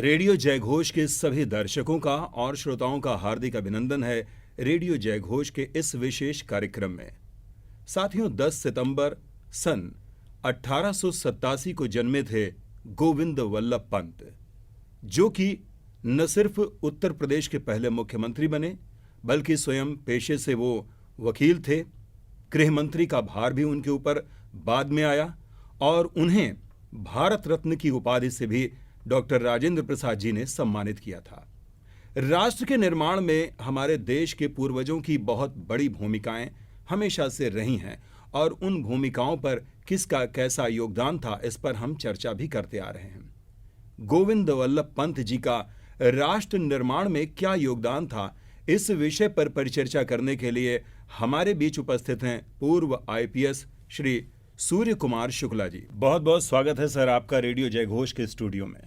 Radio जयघोष के सभी दर्शकों का और श्रोताओं का हार्दिक अभिनंदन है रेडियो जयघोष के इस विशेष कार्यक्रम में। साथियों, 10 सितंबर सन 1887 को जन्मे थे गोविंद वल्लभ पंत, जो कि न सिर्फ उत्तर प्रदेश के पहले मुख्यमंत्री बने, बल्कि स्वयं पेशे से वो वकील थे। गृह मंत्री का भार भी उनके ऊपर बाद में आया और उन्हें भारत रत्न की उपाधि से भी डॉक्टर राजेंद्र प्रसाद जी ने सम्मानित किया था। राष्ट्र के निर्माण में हमारे देश के पूर्वजों की बहुत बड़ी भूमिकाएं हमेशा से रही हैं और उन भूमिकाओं पर किसका कैसा योगदान था, इस पर हम चर्चा भी करते आ रहे हैं। गोविंद वल्लभ पंत जी का राष्ट्र निर्माण में क्या योगदान था, इस विषय पर परिचर्चा करने के लिए हमारे बीच उपस्थित हैं पूर्व आईपीएस श्री सूर्य कुमार शुक्ला जी। बहुत बहुत स्वागत है सर आपका रेडियो जयघोष के स्टूडियो में।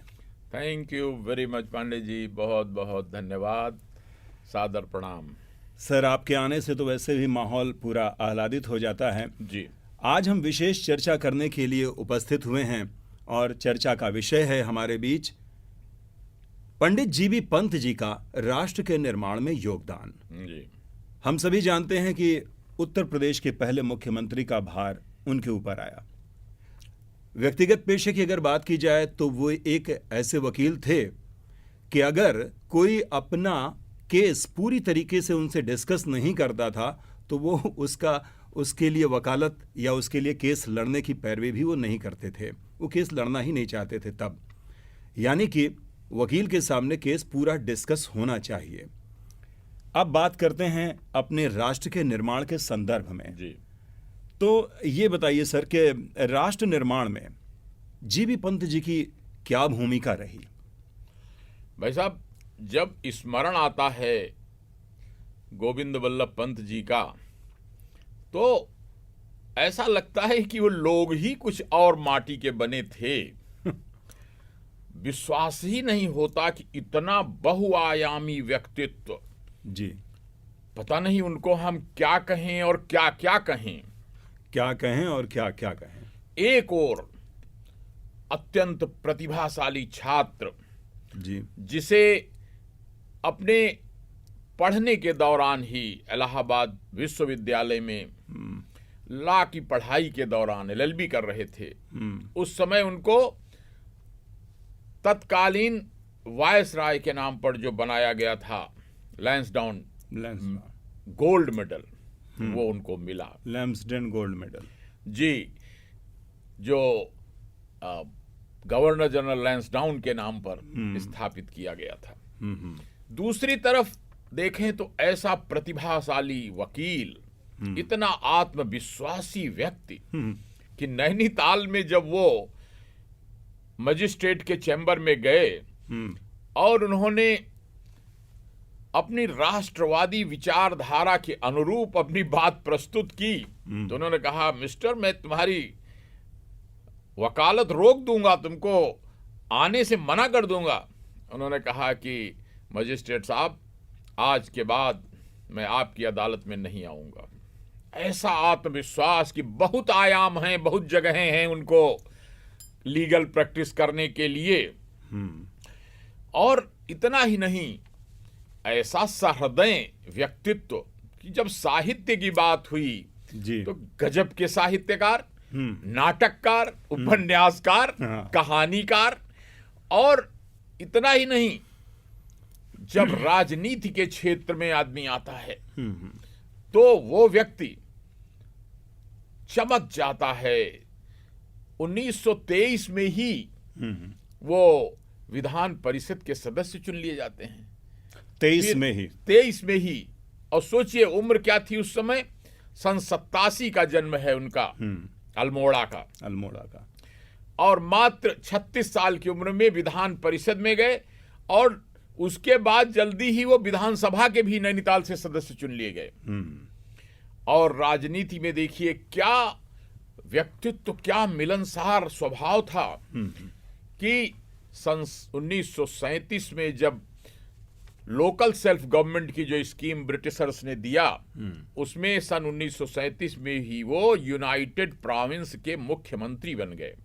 Thank you very much Pandey ji, बहुत बहुत धन्यवाद, सादर प्रणाम। सर, आपके आने से तो वैसे भी माहौल पूरा आह्लादित हो जाता है जी। आज हम विशेष चर्चा करने के लिए उपस्थित हुए हैं और चर्चा का विषय है हमारे बीच पंडित जीबी पंत जी का राष्ट्र के निर्माण में योगदान। जी। हम सभी जानते हैं कि उत्तर प्रदेश के पहले मुख्यमंत्री का भार उनके ऊपर आया। व्यक्तिगत पेशे की अगर बात की जाए तो वो एक ऐसे वकील थे कि अगर कोई अपना केस पूरी तरीके से उनसे डिस्कस नहीं करता था तो वो उसके लिए वकालत या उसके लिए केस लड़ने की पैरवी भी वो नहीं करते थे। वो केस लड़ना ही नहीं चाहते थे तब। यानी कि वकील के सामने केस पूरा डिस्कस होना चाहिए। अब बात करते हैं अपने राष्ट्र के निर्माण के संदर्भ में। जी। तो ये बताइए सर कि राष्ट्र निर्माण में जीबी पंत जी की क्या भूमिका रही? भाई साहब, जब स्मरण आता है गोविंद वल्लभ पंत जी का तो ऐसा लगता है कि वो लोग ही कुछ और माटी के बने थे। विश्वास ही नहीं होता कि इतना बहुआयामी व्यक्तित्व। जी। पता नहीं उनको हम क्या कहें और क्या क्या कहें। क्या कहें और क्या क्या कहें। एक और अत्यंत प्रतिभाशाली छात्र, जी, जिसे अपने पढ़ने के दौरान ही इलाहाबाद विश्वविद्यालय में लॉ की पढ़ाई के दौरान एलएलबी कर रहे थे, उस समय उनको तत्कालीन वायसराय के नाम पर जो बनाया गया था लैंसडाउन गोल्ड मेडल, वो उनको मिला। Lumsden gold medal. जी, जो गवर्नर जनरल लैंसडाउन के नाम पर स्थापित किया गया था। दूसरी तरफ देखें तो ऐसा प्रतिभाशाली वकील, इतना आत्मविश्वासी व्यक्ति कि नैनीताल में जब वो मजिस्ट्रेट के चैम्बर में गए और उन्होंने अपनी राष्ट्रवादी विचारधारा के अनुरूप अपनी बात प्रस्तुत की तो उन्होंने कहा, मिस्टर, मैं तुम्हारी वकालत रोक दूंगा, तुमको आने से मना कर दूंगा। उन्होंने कहा कि मजिस्ट्रेट साहब, आज के बाद मैं आपकी अदालत में नहीं आऊंगा। ऐसा आत्मविश्वास कि बहुत आयाम हैं, बहुत जगहें हैं उनको लीगल प्रैक्टिस करने के लिए। और इतना ही नहीं, ऐसा सहृदय व्यक्तित्व कि जब साहित्य की बात हुई जी, तो गजब के साहित्यकार, नाटककार, उपन्यासकार, कहानीकार। और इतना ही नहीं, जब राजनीति के क्षेत्र में आदमी आता है तो वो व्यक्ति चमक जाता है। 1923 में ही वो विधान परिषद के सदस्य चुन लिए जाते हैं। 23 में ही। और सोचिए उम्र क्या थी उस समय। सन 87 का जन्म है उनका, अल्मोड़ा का। और मात्र 36 साल की उम्र में विधान परिषद में गए और उसके बाद जल्दी ही वो विधानसभा के भी नैनीताल से सदस्य चुन लिए गए। और राजनीति में देखिए क्या व्यक्तित्व, क्या मिलनसार स्वभाव था कि सन 1937 में जब लोकल सेल्फ गवर्नमेंट की जो स्कीम ब्रिटिशर्स ने दिया, उसमें सन 1937 में ही वो यूनाइटेड प्रोविंस के मुख्यमंत्री बन गए।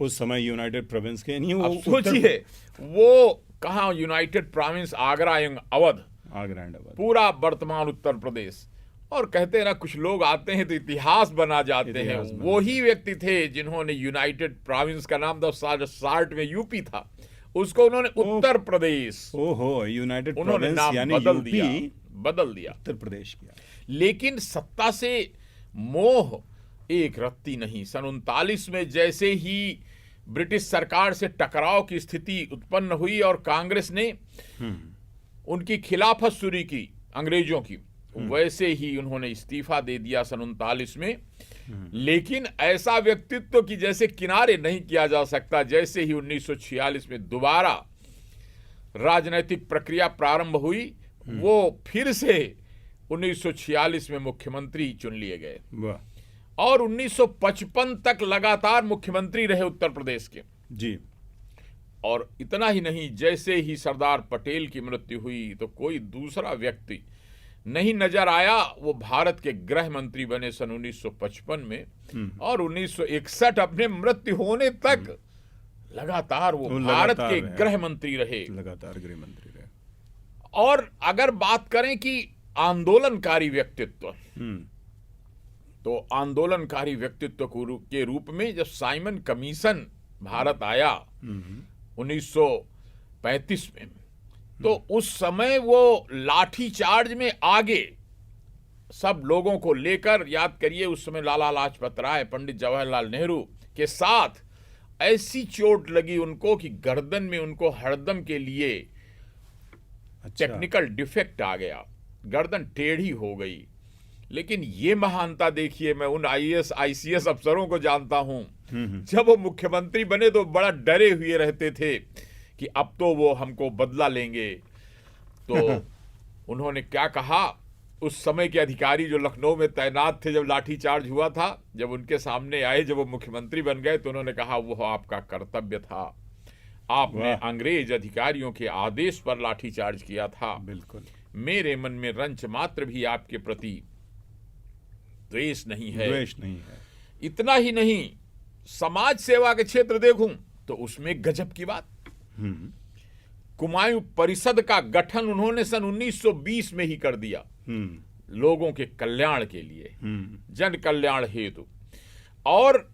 उस समय यूनाइटेड प्रोविंस के नहीं, अब वो सोचिए वो कहाँ, यूनाइटेड प्रोविंस आगरा एवं अवध, आगरा एंड अवध, पूरा वर्तमान उत्तर प्रदेश। और कहते हैं ना, कुछ लोग आते हैं तो इतिहास बना जाते हैं। इतिहास बना वो ही व्यक्ति थे जिन्होंने यूनाइटेड प्रोविंस का नाम था, 60 में यूपी था, उसको उन्होंने उत्तर प्रदेश, ओहो, यूनाइटेड उन्होंने प्रोविंस नाम यानी बदल दिया उत्तर प्रदेश किया। लेकिन सत्ता से मोह एक रत्ती नहीं। सन 39 में जैसे ही ब्रिटिश सरकार से टकराव की स्थिति उत्पन्न हुई और कांग्रेस ने उनकी खिलाफत शुरू की अंग्रेजों की, वैसे ही उन्होंने इस्तीफा दे दिया सन 39 में। लेकिन ऐसा व्यक्तित्व की जैसे किनारे नहीं किया जा सकता। जैसे ही 1946 में दोबारा राजनीतिक प्रक्रिया प्रारंभ हुई, वो फिर से 1946 में मुख्यमंत्री चुन लिए गए और 1955 तक लगातार मुख्यमंत्री रहे उत्तर प्रदेश के जी। और इतना ही नहीं, जैसे ही सरदार पटेल की मृत्यु हुई तो कोई दूसरा व्यक्ति नहीं नजर आया। वो भारत के गृह मंत्री बने सन 1955 में और 1961 अपने मृत्यु होने तक लगातार वो भारत के गृह मंत्री रहे, लगातार गृह मंत्री रहे। और अगर बात करें कि आंदोलनकारी व्यक्तित्व, तो आंदोलनकारी व्यक्तित्व के रूप में जब साइमन कमीशन भारत आया 1935 में, तो उस समय वो लाठी चार्ज में आगे सब लोगों को लेकर, याद करिए उस समय लाला लाजपत राय, पंडित जवाहरलाल नेहरू के साथ ऐसी चोट लगी उनको कि गर्दन में उनको हरदम के लिए टेक्निकल डिफेक्ट आ गया, गर्दन टेढ़ी हो गई। लेकिन ये महानता देखिए, मैं उन आईएएस आईसीएस अफसरों को जानता हूं, जब वो मुख्यमंत्री बने तो बड़ा डरे हुए रहते थे कि अब तो वो हमको बदला लेंगे। तो उन्होंने क्या कहा, उस समय के अधिकारी जो लखनऊ में तैनात थे जब लाठीचार्ज हुआ था, जब उनके सामने आए, जब वो मुख्यमंत्री बन गए, तो उन्होंने कहा वो आपका कर्तव्य था, आपने अंग्रेज अधिकारियों के आदेश पर लाठीचार्ज किया था। बिल्कुल, मेरे मन में रंच मात्र भी आपके प्रति द्वेष नहीं है। इतना ही नहीं, समाज सेवा के क्षेत्र देखूं तो उसमें गजब की बात, कुमायूं परिषद का गठन उन्होंने सन 1920 में ही कर दिया, लोगों के कल्याण के लिए, जन कल्याण हेतु। और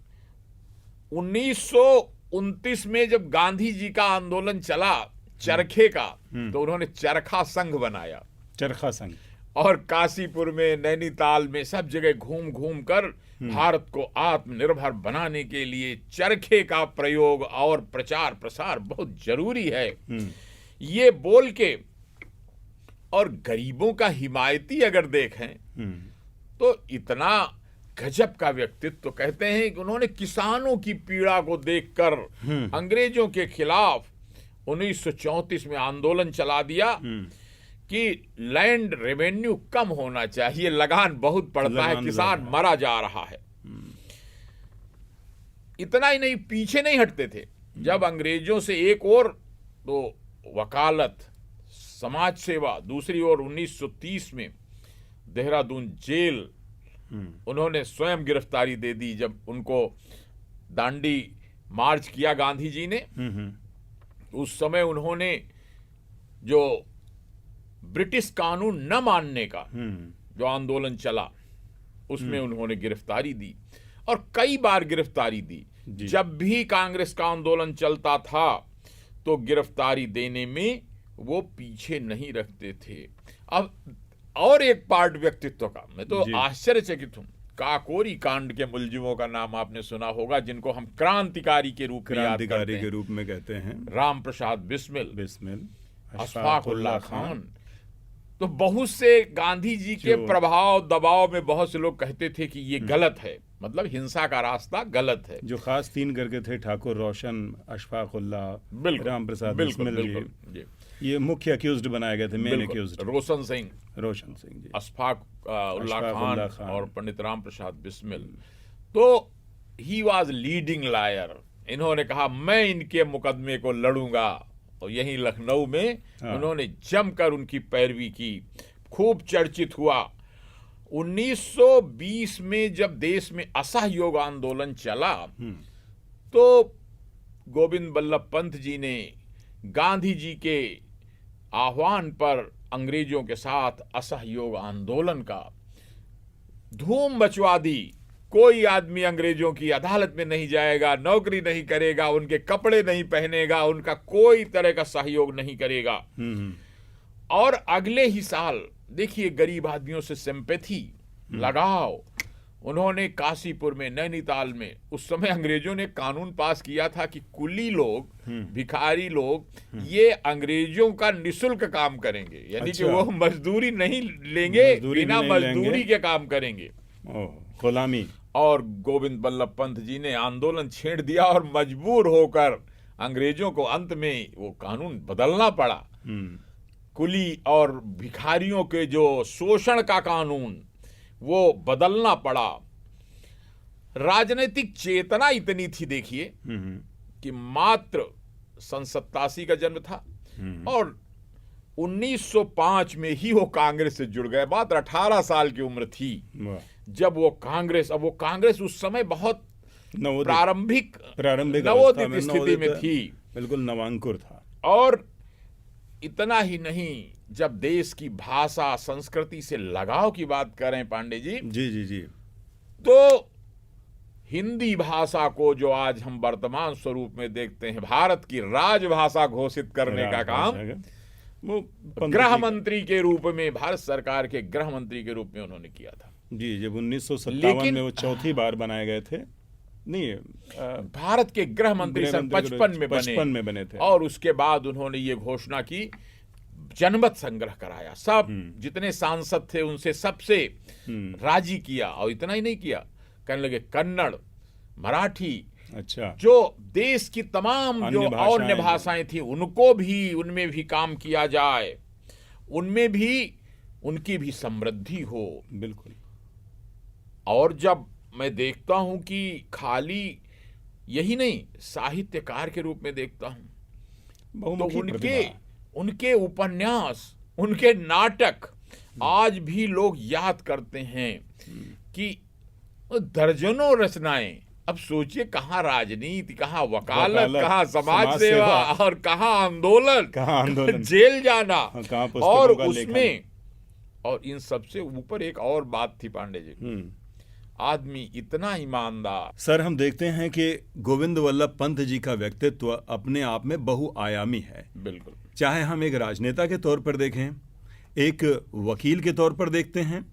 1929 में जब गांधी जी का आंदोलन चला चरखे का, तो उन्होंने चरखा संघ बनाया, चरखा संघ, और काशीपुर में, नैनीताल में, सब जगह घूम घूम कर भारत को आत्मनिर्भर बनाने के लिए चरखे का प्रयोग और प्रचार प्रसार बहुत जरूरी है, ये बोल के। और गरीबों का हिमायती अगर देखें तो इतना गजब का व्यक्तित्व, कहते हैं कि उन्होंने किसानों की पीड़ा को देखकर अंग्रेजों के खिलाफ 1934 में आंदोलन चला दिया कि लैंड रेवेन्यू कम होना चाहिए, लगान बहुत पड़ता है, किसान मरा जा रहा है। इतना ही नहीं, पीछे नहीं हटते थे। जब अंग्रेजों से एक ओर तो वकालत, समाज सेवा, दूसरी ओर 1930 में देहरादून जेल उन्होंने स्वयं गिरफ्तारी दे दी। जब उनको दांडी मार्च किया गांधी जी ने, उस समय उन्होंने जो ब्रिटिश कानून न मानने का जो आंदोलन चला, उसमें उन्होंने गिरफ्तारी दी और कई बार गिरफ्तारी दी। जब भी कांग्रेस का आंदोलन चलता था तो गिरफ्तारी देने में वो पीछे नहीं रखते थे। अब और एक पार्ट व्यक्तित्व का, मैं तो आश्चर्यचकित हूं, काकोरी कांड के मुलजिमों का नाम आपने सुना होगा, जिनको हम क्रांतिकारी के रूप में कहते हैं। राम प्रसाद बिस्मिल, अशफाक उल्लाह खान। तो बहुत से गांधी जी के प्रभाव दबाव में बहुत से लोग कहते थे कि ये गलत है, मतलब हिंसा का रास्ता गलत है। जो खास 3 करके थे, ठाकुर रोशन, अशफाक उल्लाह, राम प्रसाद बिस्मिल, ये मुख्य अक्यूज्ड बनाए गए थे, मेन अक्यूज्ड रोशन सिंह जी, अशफाक उल्लाह खान और पंडित राम प्रसाद बिस्मिल। तो ही वाज लीडिंग लायर। इन्होंने कहा मैं इनके मुकदमे को लड़ूंगा, और यहीं लखनऊ में उन्होंने जमकर उनकी पैरवी की, खूब चर्चित हुआ। 1920 में जब देश में असहयोग आंदोलन चला तो गोविंद बल्लभ पंत जी ने गांधी जी के आह्वान पर अंग्रेजों के साथ असहयोग आंदोलन का धूम मचवा दी। कोई आदमी अंग्रेजों की अदालत में नहीं जाएगा, नौकरी नहीं करेगा, उनके कपड़े नहीं पहनेगा, उनका कोई तरह का सहयोग नहीं करेगा। और अगले ही साल देखिए गरीब आदमियों से सिंपैथी, लगाव, उन्होंने काशीपुर में, नैनीताल में, उस समय अंग्रेजों ने कानून पास किया था कि कुली लोग, भिखारी लोग ये अंग्रेजों का निःशुल्क काम करेंगे, यानी कि वो मजदूरी नहीं लेंगे, बिना मजदूरी के काम करेंगे, गुलामी। और गोविंद बल्लभ पंत जी ने आंदोलन छेड़ दिया और मजबूर होकर अंग्रेजों को अंत में वो कानून बदलना पड़ा। कुली और भिखारियों के जो शोषण का कानून वो बदलना पड़ा। राजनीतिक चेतना इतनी थी देखिए कि मात्र सन 87 का जन्म था और 1905 में ही वो कांग्रेस से जुड़ गए। मात्र 18 साल की उम्र थी जब वो कांग्रेस, अब वो कांग्रेस उस समय बहुत प्रारंभिक नवोदित स्थिति में थी, बिल्कुल नवांकुर था। और इतना ही नहीं, जब देश की भाषा संस्कृति से लगाव की बात करें पांडे जी, जी, तो हिंदी भाषा को जो आज हम वर्तमान स्वरूप में देखते हैं, भारत की राजभाषा घोषित करने का काम वो गृह मंत्री के रूप में, भारत सरकार के गृह मंत्री के रूप में उन्होंने किया था। जी, जब 1957 में वो चौथी बार बनाए गए थे। नहीं, भारत के गृह मंत्री सन 55 में बने थे। और उसके बाद उन्होंने ये घोषणा की, जनमत संग्रह कराया, सब जितने सांसद थे उनसे सबसे राजी किया। और इतना ही नहीं किया, कहने लगे कन्नड़, मराठी, अच्छा, जो देश की तमाम जो अन्य भाषाएं थी उनको भी, उनमें भी काम किया जाए, उनमें भी उनकी भी समृद्धि हो। बिल्कुल। और जब मैं देखता हूं कि खाली यही नहीं, साहित्यकार के रूप में देखता हूं तो उनके उपन्यास, उनके नाटक आज भी लोग याद करते हैं कि दर्जनों रचनाएं। अब सोचिए, कहां राजनीति, कहां वकालत, कहां समाज सेवा और कहां आंदोलन, जेल जाना, और उसमें, और इन सबसे ऊपर एक और बात थी पांडे जी, आदमी इतना ईमानदार। सर, हम देखते हैं कि गोविंद वल्लभ पंत जी का व्यक्तित्व अपने आप में बहुआयामी है। बिल्कुल। चाहे हम एक राजनेता के तौर पर देखें, एक वकील के तौर पर देखते हैं,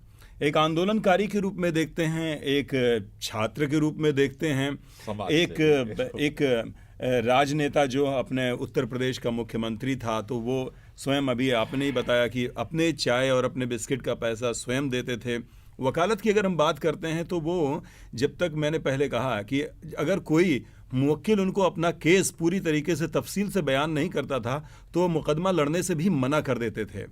एक आंदोलनकारी के रूप में देखते हैं, एक छात्र के रूप में देखते हैं, एक राजनेता जो अपने उत्तर प्रदेश का मुख्यमंत्री था, तो वो स्वयं, अभी आपने ही बताया कि अपने चाय और अपने बिस्किट का पैसा स्वयं देते थे। वकालत की अगर हम बात करते हैं तो वो, जब तक मैंने पहले कहा कि अगर कोई मुवक्किल उनको अपना केस पूरी तरीके से तफसील से बयान नहीं करता था तो मुकदमा लड़ने से भी मना कर देते थे।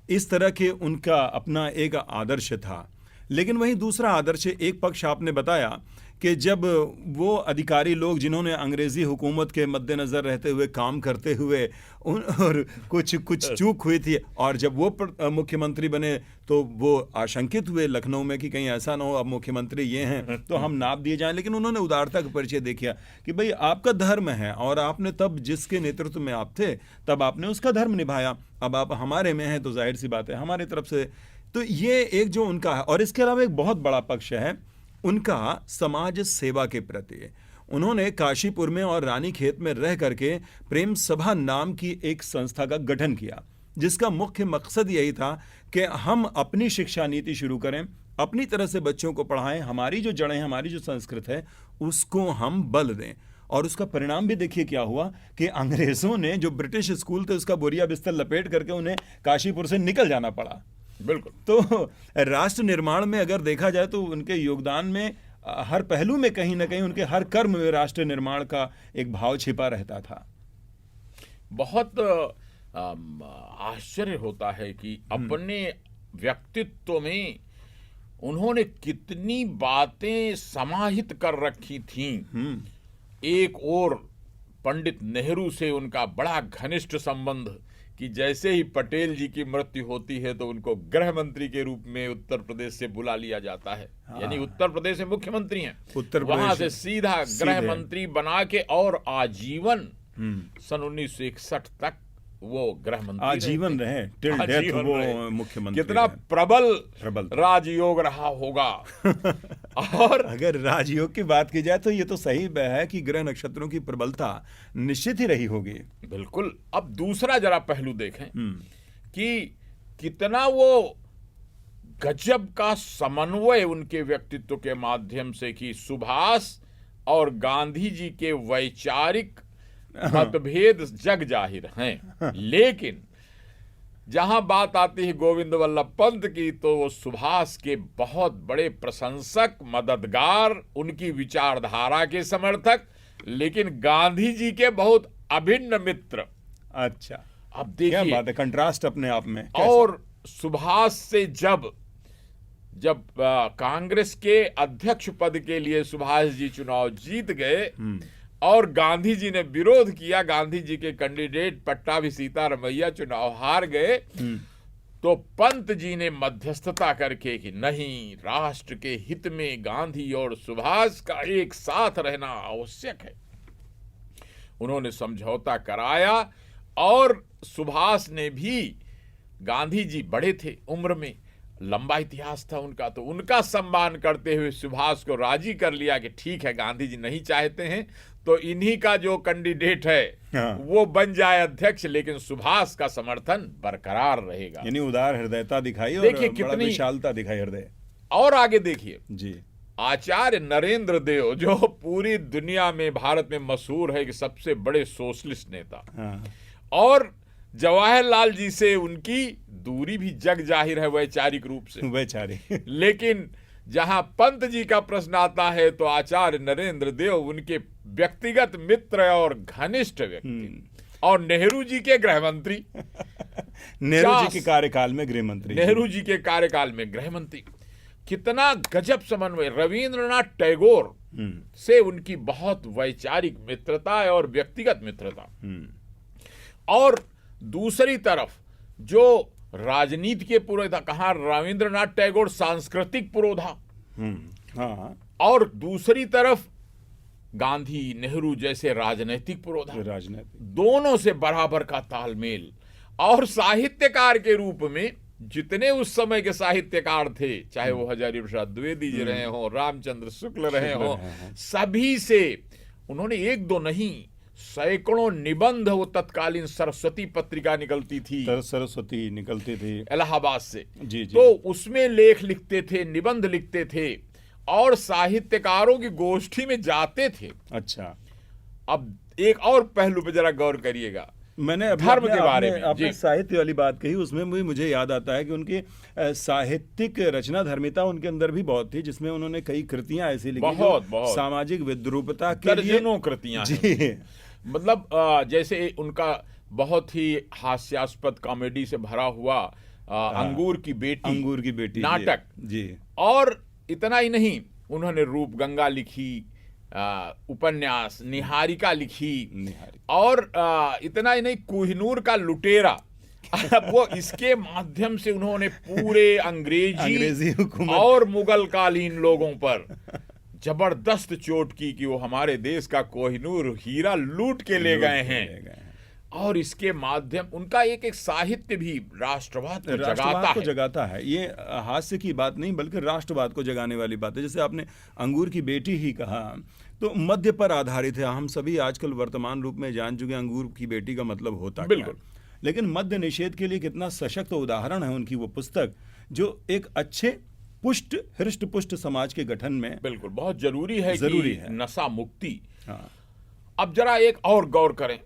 इस तरह के उनका अपना एक आदर्श था। लेकिन वहीं दूसरा आदर्श, एक पक्ष आपने बताया कि जब वो अधिकारी लोग जिन्होंने अंग्रेजी हुकूमत के मद्देनज़र रहते हुए काम करते हुए और कुछ चूक हुई थी, और जब वो मुख्यमंत्री बने तो वो आशंकित हुए लखनऊ में कि कहीं ऐसा ना हो अब मुख्यमंत्री ये हैं तो हम नाप दिए जाएं। लेकिन उन्होंने उदारता का परिचय देखा कि भाई आपका धर्म है और आपने तब जिसके नेतृत्व में आप थे तब आपने उसका धर्म निभाया, अब आप हमारे में हैं तो जाहिर सी बात है हमारी तरफ से। तो ये एक जो उनका है। और इसके अलावा एक बहुत बड़ा पक्ष है उनका समाज सेवा के प्रति। उन्होंने काशीपुर में और रानीखेत में रह करके प्रेम सभा नाम की एक संस्था का गठन किया, जिसका मुख्य मकसद यही था कि हम अपनी शिक्षा नीति शुरू करें, अपनी तरह से बच्चों को पढ़ाएं, हमारी जो जड़ें, हमारी जो संस्कृत है उसको हम बल दें। और उसका परिणाम भी देखिए क्या हुआ कि अंग्रेजों ने जो ब्रिटिश स्कूल थे उसका बोरिया बिस्तर लपेट करके उन्हें काशीपुर से निकल जाना पड़ा। बिल्कुल। तो राष्ट्र निर्माण में अगर देखा जाए तो उनके योगदान में हर पहलू में कहीं ना कहीं उनके हर कर्म में राष्ट्र निर्माण का एक भाव छिपा रहता था। बहुत आश्चर्य होता है कि अपने व्यक्तित्व में उन्होंने कितनी बातें समाहित कर रखी थीं। एक और पंडित नेहरू से उनका बड़ा घनिष्ठ संबंध कि जैसे ही पटेल जी की मृत्यु होती है तो उनको गृह मंत्री के रूप में उत्तर प्रदेश से बुला लिया जाता है। यानी उत्तर प्रदेश में मुख्यमंत्री हैं, उत्तर वहां प्रदेश से सीधा गृह मंत्री बना के और आजीवन सन 1961 तक वो गृह मंत्री आजीवन रहे, टिल डेथ वो मुख्यमंत्री। कितना प्रबल राजयोग रहा होगा। और अगर राजयोग की बात की जाए तो ये तो सही है कि ग्रह नक्षत्रों की प्रबलता निश्चित ही रही होगी। बिल्कुल। अब दूसरा जरा पहलू देखें कि कितना वो गजब का समन्वय उनके व्यक्तित्व के माध्यम से कि सुभाष और गांधी जी के वैचारिक मतभेद जग जाहिर हैं, लेकिन जहां बात आती है गोविंद वल्लभ पंत की तो वो सुभाष के बहुत बड़े प्रशंसक, मददगार, उनकी विचारधारा के समर्थक, लेकिन गांधी जी के बहुत अभिन्न मित्र। अच्छा, अब देखिए क्या बात है, कंट्रास्ट अपने आप में। और सुभाष से जब कांग्रेस के अध्यक्ष पद के लिए सुभाष जी चुनाव जीत गए और गांधी जी ने विरोध किया, गांधी जी के कैंडिडेट पट्टाभी सीतारमैया चुनाव हार गए, तो पंत जी ने मध्यस्थता करके कि नहीं, राष्ट्र के हित में गांधी और सुभाष का एक साथ रहना आवश्यक है। उन्होंने समझौता कराया और सुभाष ने भी, गांधी जी बड़े थे उम्र में, लंबा इतिहास था उनका, तो उनका सम्मान करते हुए सुभाष को राजी कर लिया कि ठीक है, गांधी जी नहीं चाहते हैं तो इन्हीं का जो कैंडिडेट है वो बन जाए अध्यक्ष, लेकिन सुभाष का समर्थन बरकरार रहेगा। यानी उदार हृदयता दिखाई और देखिए बड़ा कितनी विशालता दिखाई हृदय। और आगे देखिए जी, आचार्य नरेंद्र देव जो पूरी दुनिया में, भारत में मशहूर है कि सबसे बड़े सोशलिस्ट नेता, और जवाहरलाल जी से उनकी दूरी भी जग जाहिर है वैचारिक रूप से, वैचारिक। लेकिन जहां पंत जी का प्रश्न आता है तो आचार्य नरेंद्र देव उनके व्यक्तिगत मित्र और घनिष्ठ व्यक्ति, और नेहरू जी के गृह मंत्री। नेहरू जी के कार्यकाल में गृह मंत्री, नेहरू जी के कार्यकाल में गृह मंत्री। कितना गजब समन्वय। रविंद्रनाथ टैगोर से उनकी बहुत वैचारिक मित्रता है और व्यक्तिगत मित्रता। और दूसरी तरफ जो राजनीति के पुरोधा, कहा रविंद्रनाथ टैगोर सांस्कृतिक पुरोधा, और दूसरी तरफ गांधी नेहरू जैसे राजनीतिक पुरोधा, दोनों से बराबर का तालमेल। और साहित्यकार के रूप में जितने उस समय के साहित्यकार थे, चाहे वो हजारी प्रसाद द्विवेदी जी रहे हो, रामचंद्र शुक्ल रहे हो, सभी से उन्होंने एक दो नहीं, सैकड़ों निबंध, वो तत्कालीन सरस्वती पत्रिका निकलती थी, सरस्वती निकलती थी इलाहाबाद से, जी। तो उसमें लेख लिखते थे, निबंध लिखते थे और साहित्यकारों की गोष्ठी में जाते थे। अच्छा, अब एक और पहलू पे जरा गौर करिएगा, मैंने धर्म के बारे में आपने साहित्य वाली बात कही, उसमें मुझे याद आता है कि उनकी साहित्यिक रचना धर्मिता उनके अंदर भी बहुत थी, जिसमें उन्होंने कई कृतियां ऐसी लिखी बहुत सामाजिक विद्रूपता के लिए, दर्जनों कृतियां जी। मतलब जैसे उनका बहुत ही हास्यास्पद कॉमेडी से भरा हुआ अंगूर की बेटी नाटक जी। और इतना ही नहीं, उन्होंने रूपगंगा लिखी, उपन्यास निहारिका लिखी, और इतना ही नहीं, कोहिनूर का लुटेरा। वो इसके माध्यम से उन्होंने पूरे अंग्रेजी और मुगल कालीन लोगों पर जबरदस्त चोट की कि वो हमारे देश का कोहिनूर हीरा लूट के ले गए हैं। और इसके माध्यम उनका एक साहित्य भी राष्ट्रवाद को जगाता है। ये हास्य की बात नहीं बल्कि राष्ट्रवाद को जगाने वाली बात है। जैसे आपने अंगूर की बेटी ही कहा, तो मध्य पर आधारित है। हम सभी आजकल वर्तमान रूप में जान चुके अंगूर की बेटी का मतलब होता बिल्कुल, लेकिन मद्य निषेध के लिए कितना सशक्त उदाहरण है उनकी वो पुस्तक, जो एक अच्छे पुष्ट हृष्ट पुष्ट समाज के गठन में बिल्कुल बहुत जरूरी है नशा मुक्ति। अब जरा एक और गौर करें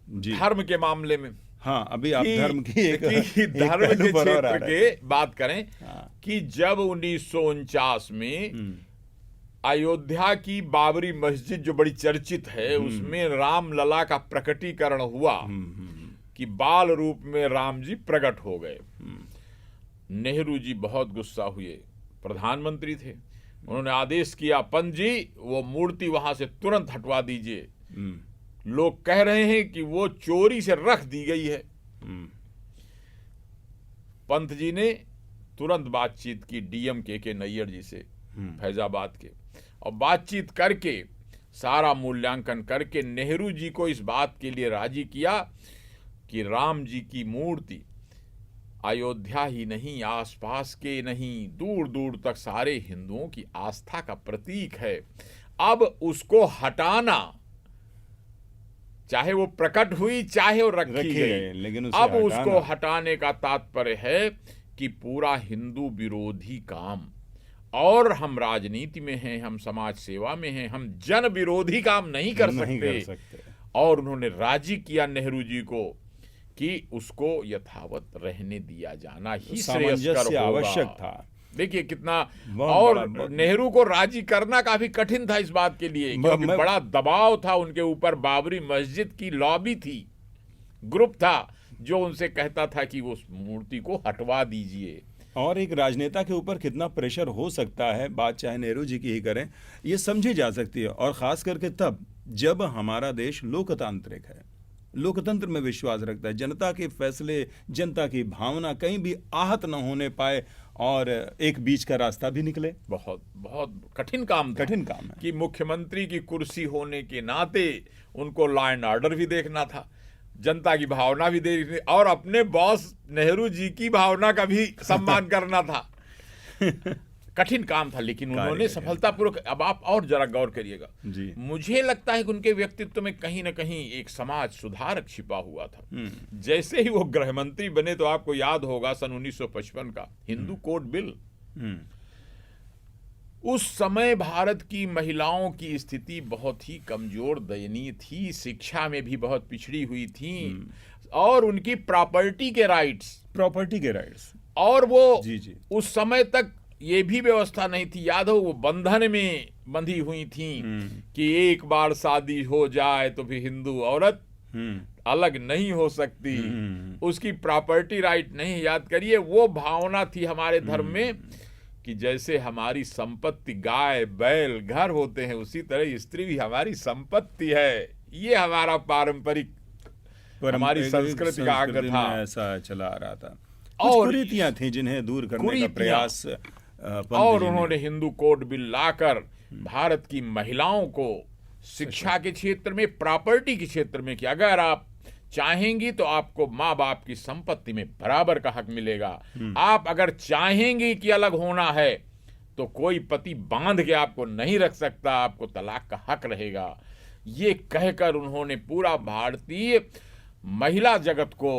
धर्म के मामले में। हाँ, अभी आप धर्म की धर्म के क्षेत्र के बात करें कि जब 1949 में अयोध्या की बाबरी मस्जिद जो बड़ी चर्चित है, उसमें रामलला का प्रकटीकरण हुआ कि बाल रूप में राम जी प्रकट हो गए। नेहरू जी बहुत गुस्सा हुए, प्रधानमंत्री थे, उन्होंने आदेश किया, पंत जी वो मूर्ति वहां से तुरंत हटवा दीजिए, लोग कह रहे हैं कि वो चोरी से रख दी गई है। पंत जी ने तुरंत बातचीत की डीएम के नैयर जी से, फैजाबाद के, और बातचीत करके सारा मूल्यांकन करके नेहरू जी को इस बात के लिए राजी किया कि राम जी की मूर्ति अयोध्या ही नहीं, आसपास के नहीं, दूर दूर तक सारे हिंदुओं की आस्था का प्रतीक है। अब उसको हटाना, चाहे वो प्रकट हुई चाहे वो रखी गई, लेकिन अब उसको हटाने का तात्पर्य है कि पूरा हिंदू विरोधी काम, और हम राजनीति में हैं, हम समाज सेवा में हैं, हम जन विरोधी काम नहीं कर सकते। और उन्होंने राजी किया नेहरू जी को कि उसको यथावत रहने दिया जाना ही श्रेयस्कर आवश्यक था। देखिए कितना, और नेहरू को राजी करना काफी कठिन था इस बात के लिए, क्योंकि बड़ा दबाव था उनके ऊपर। बाबरी मस्जिद की लॉबी थी, ग्रुप था जो उनसे कहता था कि वो मूर्ति को हटवा दीजिए। और एक राजनेता के ऊपर कितना प्रेशर हो सकता है, बात चाहे नेहरू जी की ही करें, ये समझी जा सकती है। और खास करके तब जब हमारा देश लोकतांत्रिक है, लोकतंत्र में विश्वास रखता है, जनता के फैसले, जनता की भावना कहीं भी आहत न होने पाए, और एक बीच का रास्ता भी निकले। बहुत बहुत कठिन काम था, कठिन काम है कि मुख्यमंत्री की कुर्सी होने के नाते उनको लॉ एंड ऑर्डर भी देखना था, जनता की भावना भी देखनी, और अपने बॉस नेहरू जी की भावना का भी सम्मान करना था। कठिन काम था, लेकिन उन्होंने सफलतापूर्वक। अब आप और जरा गौर करिएगा, मुझे लगता है कि उनके व्यक्तित्व में कहीं ना कहीं एक समाज सुधारक छिपा हुआ था। जैसे ही वो गृह मंत्री बने तो आपको याद होगा सन 1955 का हिंदू कोड बिल। उस समय भारत की महिलाओं की स्थिति बहुत ही कमजोर, दयनीय थी, शिक्षा में भी बहुत पिछड़ी हुई थी, और उनकी प्रॉपर्टी के राइट्स, और वो उस समय तक ये भी व्यवस्था नहीं थी, याद हो, वो बंधन में बंधी हुई थी कि एक बार शादी हो जाए तो फिर हिंदू औरत अलग नहीं हो सकती, उसकी प्रॉपर्टी राइट नहीं। याद करिए, वो भावना थी हमारे धर्म में कि जैसे हमारी संपत्ति गाय बैल घर होते हैं, उसी तरह स्त्री भी हमारी संपत्ति है। ये हमारा पारंपरिक, हमारी संस्कृति का अंग था, ऐसा चला आ रहा था। और कुरीतियां थी जिन्हें दूर करने का प्रयास, और उन्होंने हिंदू कोड बिल लाकर भारत की महिलाओं को शिक्षा के क्षेत्र में, प्रॉपर्टी के क्षेत्र में, कि अगर आप चाहेंगी तो आपको माँ बाप की संपत्ति में बराबर का हक मिलेगा, आप अगर चाहेंगी कि अलग होना है तो कोई पति बांध के आपको नहीं रख सकता, आपको तलाक का हक रहेगा। ये कहकर उन्होंने पूरा भारतीय महिला जगत को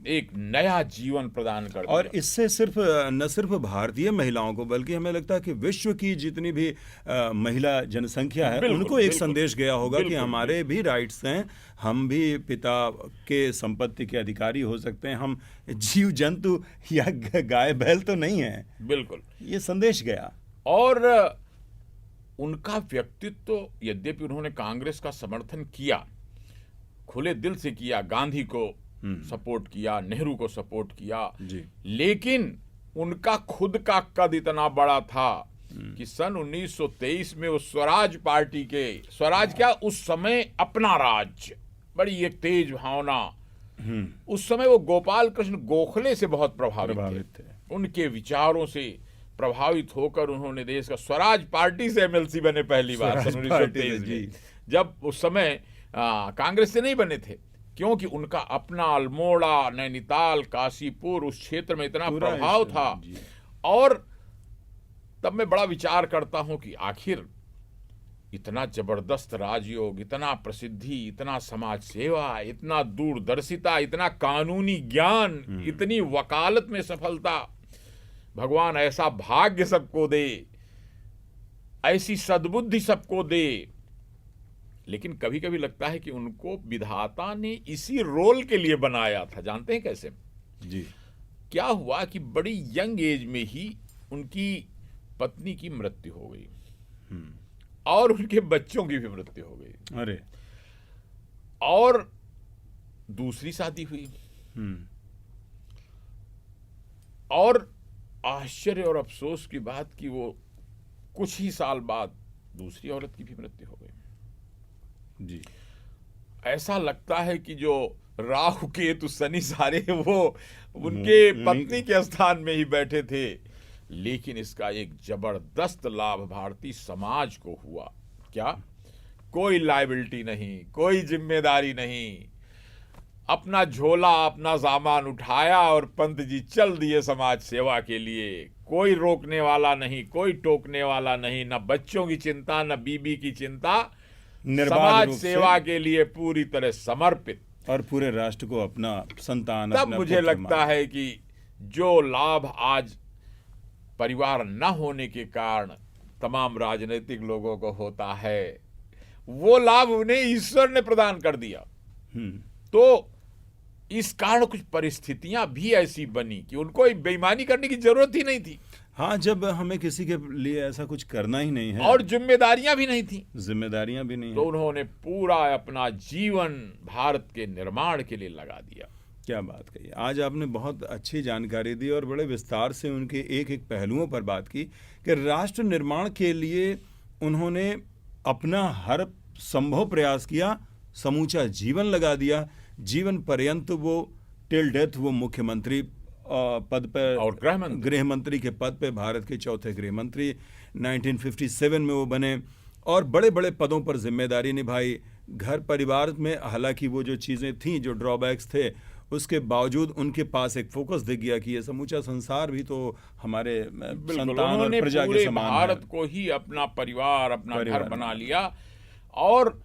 एक नया जीवन प्रदान कर दिया। और इससे न सिर्फ भारतीय महिलाओं को, बल्कि हमें लगता है कि विश्व की जितनी भी महिला जनसंख्या है, उनको एक संदेश गया होगा कि हमारे भी राइट्स हैं, हम भी पिता के संपत्ति के अधिकारी हो सकते हैं, हम जीव जंतु या गाय बैल तो नहीं है। बिल्कुल, ये संदेश गया। और उनका व्यक्तित्व, यद्यपि उन्होंने कांग्रेस का समर्थन किया, खुले दिल से किया, गांधी को सपोर्ट किया, नेहरू को सपोर्ट किया, लेकिन उनका खुद का कद इतना बड़ा था कि सन 1923 में वो स्वराज पार्टी के, स्वराज क्या, उस समय अपना राज्य, बड़ी एक तेज भावना, उस समय वो गोपाल कृष्ण गोखले से बहुत प्रभावित थे। उनके विचारों से प्रभावित होकर उन्होंने देश का, स्वराज पार्टी से एमएलसी बने पहली बार सन 1923 में, जब उस समय कांग्रेस से नहीं बने थे, क्योंकि उनका अपना अल्मोड़ा, नैनीताल, काशीपुर, उस क्षेत्र में इतना प्रभाव था। और तब मैं बड़ा विचार करता हूं कि आखिर इतना जबरदस्त राजयोग, इतना प्रसिद्धि, इतना समाज सेवा, इतना दूरदर्शिता, इतना कानूनी ज्ञान, इतनी वकालत में सफलता, भगवान ऐसा भाग्य सबको दे, ऐसी सद्बुद्धि सबको दे। लेकिन कभी कभी लगता है कि उनको विधाता ने इसी रोल के लिए बनाया था। जानते हैं कैसे? क्या हुआ कि बड़ी यंग एज में ही उनकी पत्नी की मृत्यु हो गई, और उनके बच्चों की भी मृत्यु हो गई। अरे, और दूसरी शादी हुई, और आश्चर्य और अफसोस की बात कि वो कुछ ही साल बाद दूसरी औरत की भी मृत्यु हो गई। जी, ऐसा लगता है कि जो राहु केतु शनि सारे वो उनके पत्नी के स्थान में ही बैठे थे। लेकिन इसका एक जबरदस्त लाभ भारतीय समाज को हुआ। क्या? कोई लायबिलिटी नहीं, कोई जिम्मेदारी नहीं, अपना झोला अपना सामान उठाया और पंत जी चल दिए समाज सेवा के लिए। कोई रोकने वाला नहीं, कोई टोकने वाला नहीं, न बच्चों की चिंता न बीबी की चिंता, समाज सेवा के लिए पूरी तरह समर्पित, और पूरे राष्ट्र को अपना संतान। तब मुझे लगता है कि जो लाभ आज परिवार न होने के कारण तमाम राजनीतिक लोगों को होता है, वो लाभ उन्हें ईश्वर ने प्रदान कर दिया। तो इस कारण कुछ परिस्थितियां भी ऐसी बनी कि उनको बेईमानी करने की जरूरत ही नहीं थी। हाँ, जब हमें किसी के लिए ऐसा कुछ करना ही नहीं है और जिम्मेदारियां भी नहीं थी, जिम्मेदारियां भी नहीं तो उन्होंने पूरा अपना जीवन भारत के निर्माण के लिए लगा दिया। क्या बात कही। आज आपने बहुत अच्छी जानकारी दी और बड़े विस्तार से उनके एक एक पहलुओं पर बात की कि राष्ट्र निर्माण के लिए उन्होंने अपना हर संभव प्रयास किया, समूचा जीवन लगा दिया। जीवन पर्यंत वो टिल डेथ वो मुख्यमंत्री पद पर और गृह मंत्री के पद पे, भारत के चौथे गृह मंत्री 1957 में वो बने और बड़े बड़े पदों पर जिम्मेदारी निभाई। घर परिवार में हालांकि वो जो चीज़ें थीं, जो ड्रॉबैक्स थे, उसके बावजूद उनके पास एक फोकस दिख गया कि ये समूचा संसार भी तो हमारे संतान और प्रजा के समान है। भारत को ही अपना परिवार, अपना घर बना लिया। और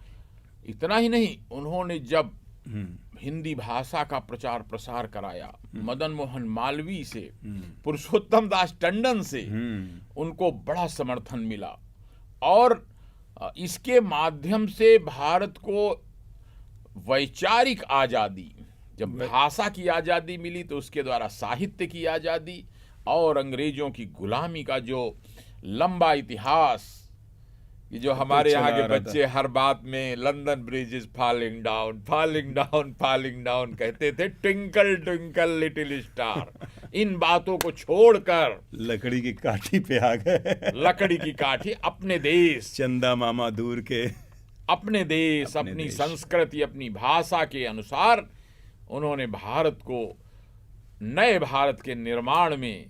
इतना ही नहीं, उन्होंने जब हिंदी भाषा का प्रचार प्रसार कराया, मदन मोहन मालवीय से, पुरुषोत्तम दास टंडन से उनको बड़ा समर्थन मिला। और इसके माध्यम से भारत को वैचारिक आजादी, जब भाषा की आजादी मिली तो उसके द्वारा साहित्य की आजादी और अंग्रेजों की गुलामी का जो लंबा इतिहास, कि जो हमारे यहाँ के बच्चे हर बात में London bridge is falling down, falling down, falling down कहते थे, ट्विंकल ट्विंकल लिटिल स्टार, इन बातों को छोड़कर लकड़ी की काठी पे आ गए। लकड़ी की काठी, अपने देश, चंदा मामा दूर के, अपने देश, अपनी संस्कृति, अपनी भाषा के अनुसार उन्होंने भारत को नए भारत के निर्माण में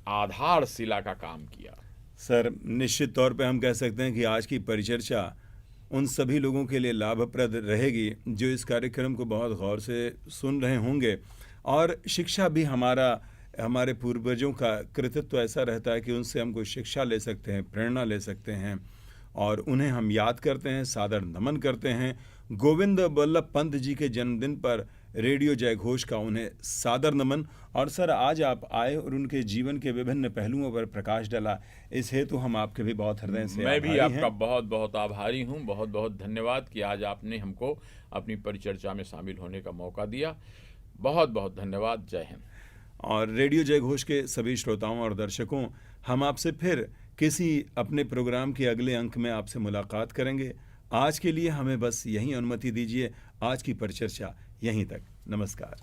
आधारशिला का काम किया। सर, निश्चित तौर पे हम कह सकते हैं कि आज की परिचर्चा उन सभी लोगों के लिए लाभप्रद रहेगी जो इस कार्यक्रम को बहुत गौर से सुन रहे होंगे। और शिक्षा भी हमारे पूर्वजों का कृतित्व ऐसा रहता है कि उनसे हम कोई शिक्षा ले सकते हैं, प्रेरणा ले सकते हैं और उन्हें हम याद करते हैं, सादर नमन करते हैं। गोविंद बल्लभ पंत जी के जन्मदिन पर रेडियो जयघोष का उन्हें सादर नमन। और सर, आज आप आए और उनके जीवन के विभिन्न पहलुओं पर प्रकाश डाला, इस हेतु हम आपके भी बहुत हृदय से मैं भी आपका बहुत बहुत आभारी हूँ। बहुत बहुत धन्यवाद कि आज आपने हमको अपनी परिचर्चा में शामिल होने का मौका दिया। बहुत बहुत धन्यवाद। जय हिंद। और रेडियो जयघोष के सभी श्रोताओं और दर्शकों, हम आपसे फिर किसी अपने प्रोग्राम के अगले अंक में आपसे मुलाकात करेंगे। आज के लिए हमें बस यही अनुमति दीजिए। आज की परिचर्चा यहीं तक। नमस्कार।